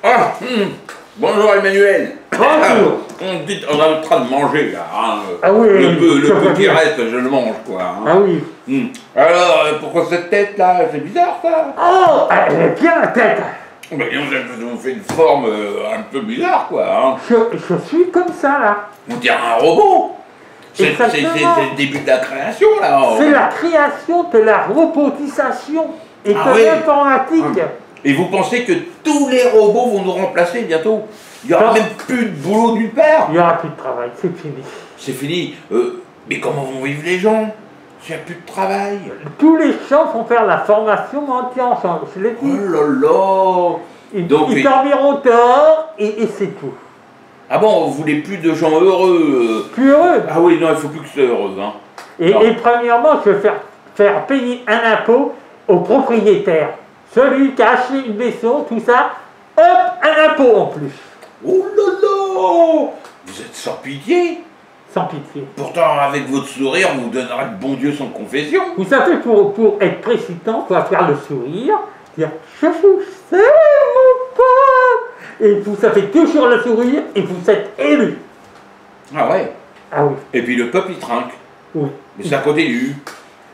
Ah, bonjour Emmanuel. Bonjour. On est en train de manger là. Hein. Ah oui, Le peu qui reste, je le mange quoi. Hein. Ah oui. Alors, pourquoi cette tête là? C'est bizarre ça. Oh, elle est bien la tête. Mais vous fait une forme un peu bizarre quoi. Hein. Je suis comme ça là. On dirait un robot. C'est Exactement. le début de la création là. C'est la création de la robotisation et Ah de oui. l'informatique. Et vous pensez que tous les robots vont nous remplacer bientôt? Il n'y aura Non. même plus de boulot nulle part. Il n'y aura plus de travail, c'est fini. C'est fini. Mais comment vont vivre les gens s'il n'y a plus de travail? Tous les champs vont faire la formation anti-enchant, je l'ai Oh dit. là là. Ils Donc, dormiront dehors et c'est tout. Ah bon, vous voulez plus de gens heureux Plus heureux. Ah oui, non, il faut plus que c'est heureux. Hein. Et premièrement, je vais faire payer un impôt au propriétaire. Celui qui a acheté une maison, tout ça, hop, un impôt en plus. Oh là là. Vous êtes sans pitié. Sans pitié. Pourtant, avec votre sourire, vous donnerez le bon Dieu sans confession. Vous savez, pour être précitant, il faut faire le sourire, dire « Je vous sais, mon pauvre !» Et vous savez toujours le sourire et vous êtes élu. Ah ouais. Ah oui. Et puis le peuple, il trinque. Oui. Mais ça continue.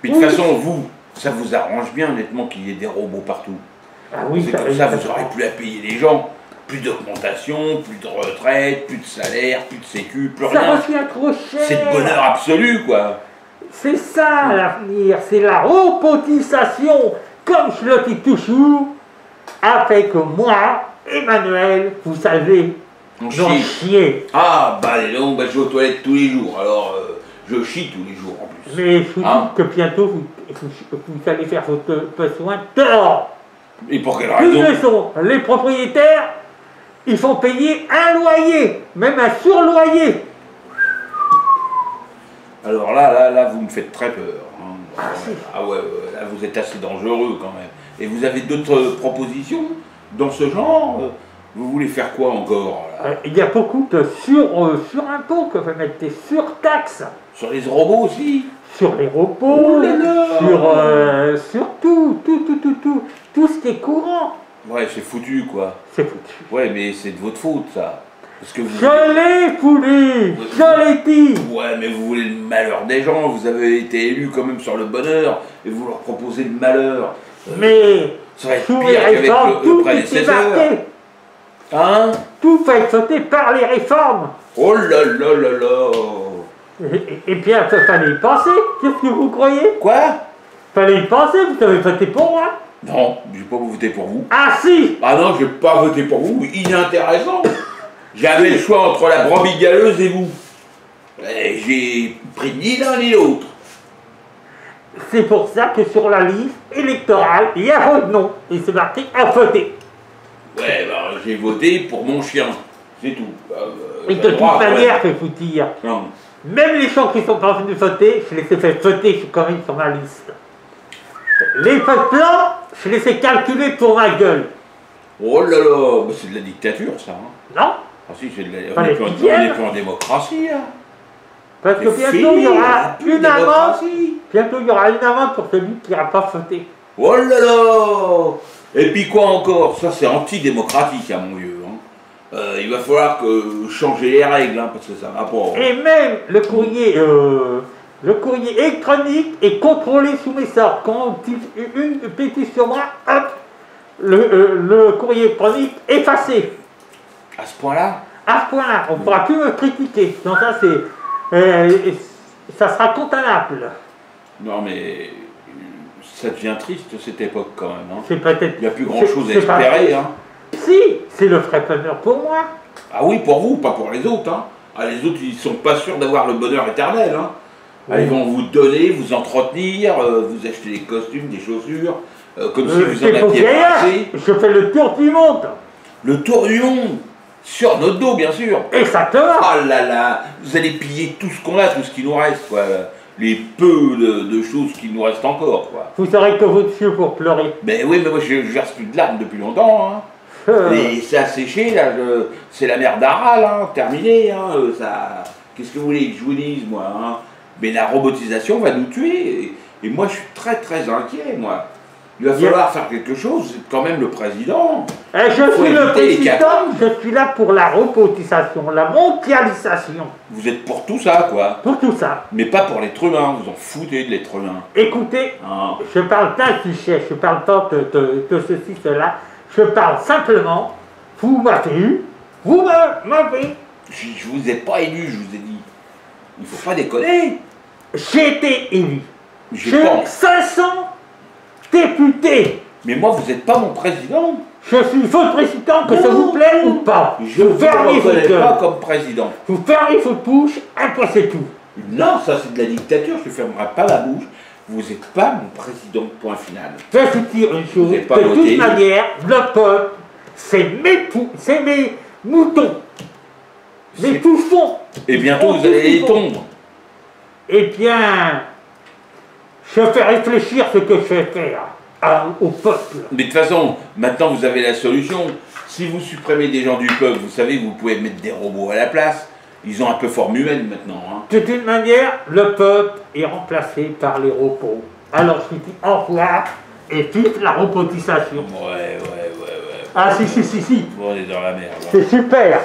Puis de toute façon, vous, ça vous arrange bien, honnêtement, qu'il y ait des robots partout. Ah oui, C'est comme ça, vous n'aurez plus à payer les gens. Plus d'augmentation, plus de retraite, plus de salaire, plus de sécu, plus ça rien. revient trop cher. C'est le bonheur absolu, quoi. C'est ça l'avenir, c'est la robotisation, comme je le dis toujours, avec moi, Emmanuel, vous savez, On j'en chie. chier. Ah, bah dis donc, bah, je vais aux toilettes tous les jours, alors je chie tous les jours en plus. Mais je vous Hein? dis que bientôt, vous allez faire votre besoin dehors. Et pour quelle Plus raison? raison, les propriétaires, ils font payer un loyer, même un surloyer. Alors là, vous me faites très peur. Hein. si. Ah ouais, là, vous êtes assez dangereux quand même. Et vous avez d'autres propositions dans ce genre? Vous voulez faire quoi encore là? Il y a beaucoup de sur-impôts que vous mettez, sur-taxes. Sur les robots aussi? Sur les robots, Oh là là. sur tout ce qui est courant. Ouais, c'est foutu quoi. C'est foutu. Ouais, mais c'est de votre faute ça. Parce que vous... Je l'ai voulu, je l'ai dit. Ouais, mais vous voulez le malheur des gens, vous avez été élu quand même sur le bonheur, et vous leur proposez le malheur. Mais Ça va être sous les pire qu'avec réformes, le tout est prédécesseur. marqué. Hein? Tout va être sauté par les réformes. Oh là là là là. Et bien, il fallait y penser. Qu'est-ce que vous croyez? Quoi? Fallait y penser, vous avez voté pour moi. Non, je vais pas voter pour vous. Ah si. Ah non, je vais pas voter pour vous, inintéressant. J'avais le choix entre la brebis galeuse et vous. Et j'ai pris ni l'un ni l'autre. C'est pour ça que sur la liste électorale, il y a votre nom. Et c'est marqué à voter. Ouais, bah j'ai voté pour mon chien. C'est tout. Et de toute manière, je vais vous dire, Non. même les gens qui sont pas venus voter, je les ai fait voter, je suis quand même sur ma liste. Les votes blancs, je les ai calculés pour ma gueule. Oh là là, bah, c'est de la dictature ça. Hein. Non? Ah si, c'est de la... Fallait on qu'ils n'est viennent. plus en démocratie. Hein. Parce que C'est bientôt, fini, il y aura plus de une amende. démocratie. Bientôt, il y aura une amende pour celui qui n'ira pas voter. Oh là là. Et puis quoi encore? Ça c'est antidémocratique à mon vieux. Hein. Il va falloir changer les règles, hein, parce que ça va pas. Et même le courrier électronique est contrôlé sous mes sorts. Quand on dit une pétition, moi, hop, le courrier électronique effacé. À ce point-là? À ce point-là, on ne pourra plus me critiquer. Donc ça, ça sera condamnable. Non mais ça devient triste cette époque quand même. Hein. C'est peut-être. Il n'y a plus grand-chose à c'est pas- espérer. Hein. Si, c'est le vrai bonheur pour moi. Ah oui, pour vous, pas pour les autres. Hein. Ah, les autres, ils sont pas sûrs d'avoir le bonheur éternel. Hein. Ah, ils vont vous donner, vous entretenir, vous acheter des costumes, des chaussures, comme si vous en C'est pour aviez vieillard. pas assez. Je fais le tour du monde. Le tour du monde, sur notre dos bien sûr. Exactement. Ah là là, vous allez piller tout ce qu'on a, tout ce qui nous reste, quoi. Les peu de choses qui nous restent encore, quoi. Vous serez que votre yeux pour pleurer. Mais oui, mais moi je verse plus de larmes depuis longtemps. Hein. Et c'est asséché, là, c'est la mer d'Aral, hein, terminé. Hein, ça... Qu'est-ce que vous voulez que je vous dise, moi hein. Mais la robotisation va nous tuer. Et moi, je suis très très inquiet, moi. Il va falloir faire quelque chose, vous êtes quand même le président. Et je Faut suis le éviter les président, catacombes. je suis là pour la robotisation, la mondialisation, Vous êtes pour tout ça, quoi. pour tout ça. Mais pas pour l'être humain, vous en foutez de l'être humain. Écoutez, Hein. je parle d'un sujet, je parle pas de ceci, cela, je parle simplement, vous m'avez eu, vous m'avez, Je vous ai pas élu, je vous ai dit. Il faut pas déconner. j'ai été élu. J'ai J'ai pas- 500 députés. Mais moi, vous n'êtes pas mon président. Je suis votre président, que ça Non. vous plaît ou pas. Je ne vous fermez votre reconnais gueule. pas comme président. Vous fermez votre bouche, et puis c'est tout. Non, ça c'est de la dictature, je ne fermerai pas la bouche. Vous n'êtes pas mon président, point final. Je vais vous dire une chose, n'avez pas de voté. toute manière, le peuple, c'est mes moutons, mes C'est- poussons. Et bientôt, vous allez les tondre. Eh bien, je fais réfléchir ce que je vais faire au peuple. Mais de toute façon, maintenant vous avez la solution. Si vous supprimez des gens du peuple, vous savez que vous pouvez mettre des robots à la place. Ils ont un peu forme humaine maintenant. Hein. De toute manière, le peuple est remplacé par les robots. Alors je vous dis au revoir et vive la robotisation. Ouais. Ah si. Bon, on est dans la merde. Hein. C'est super.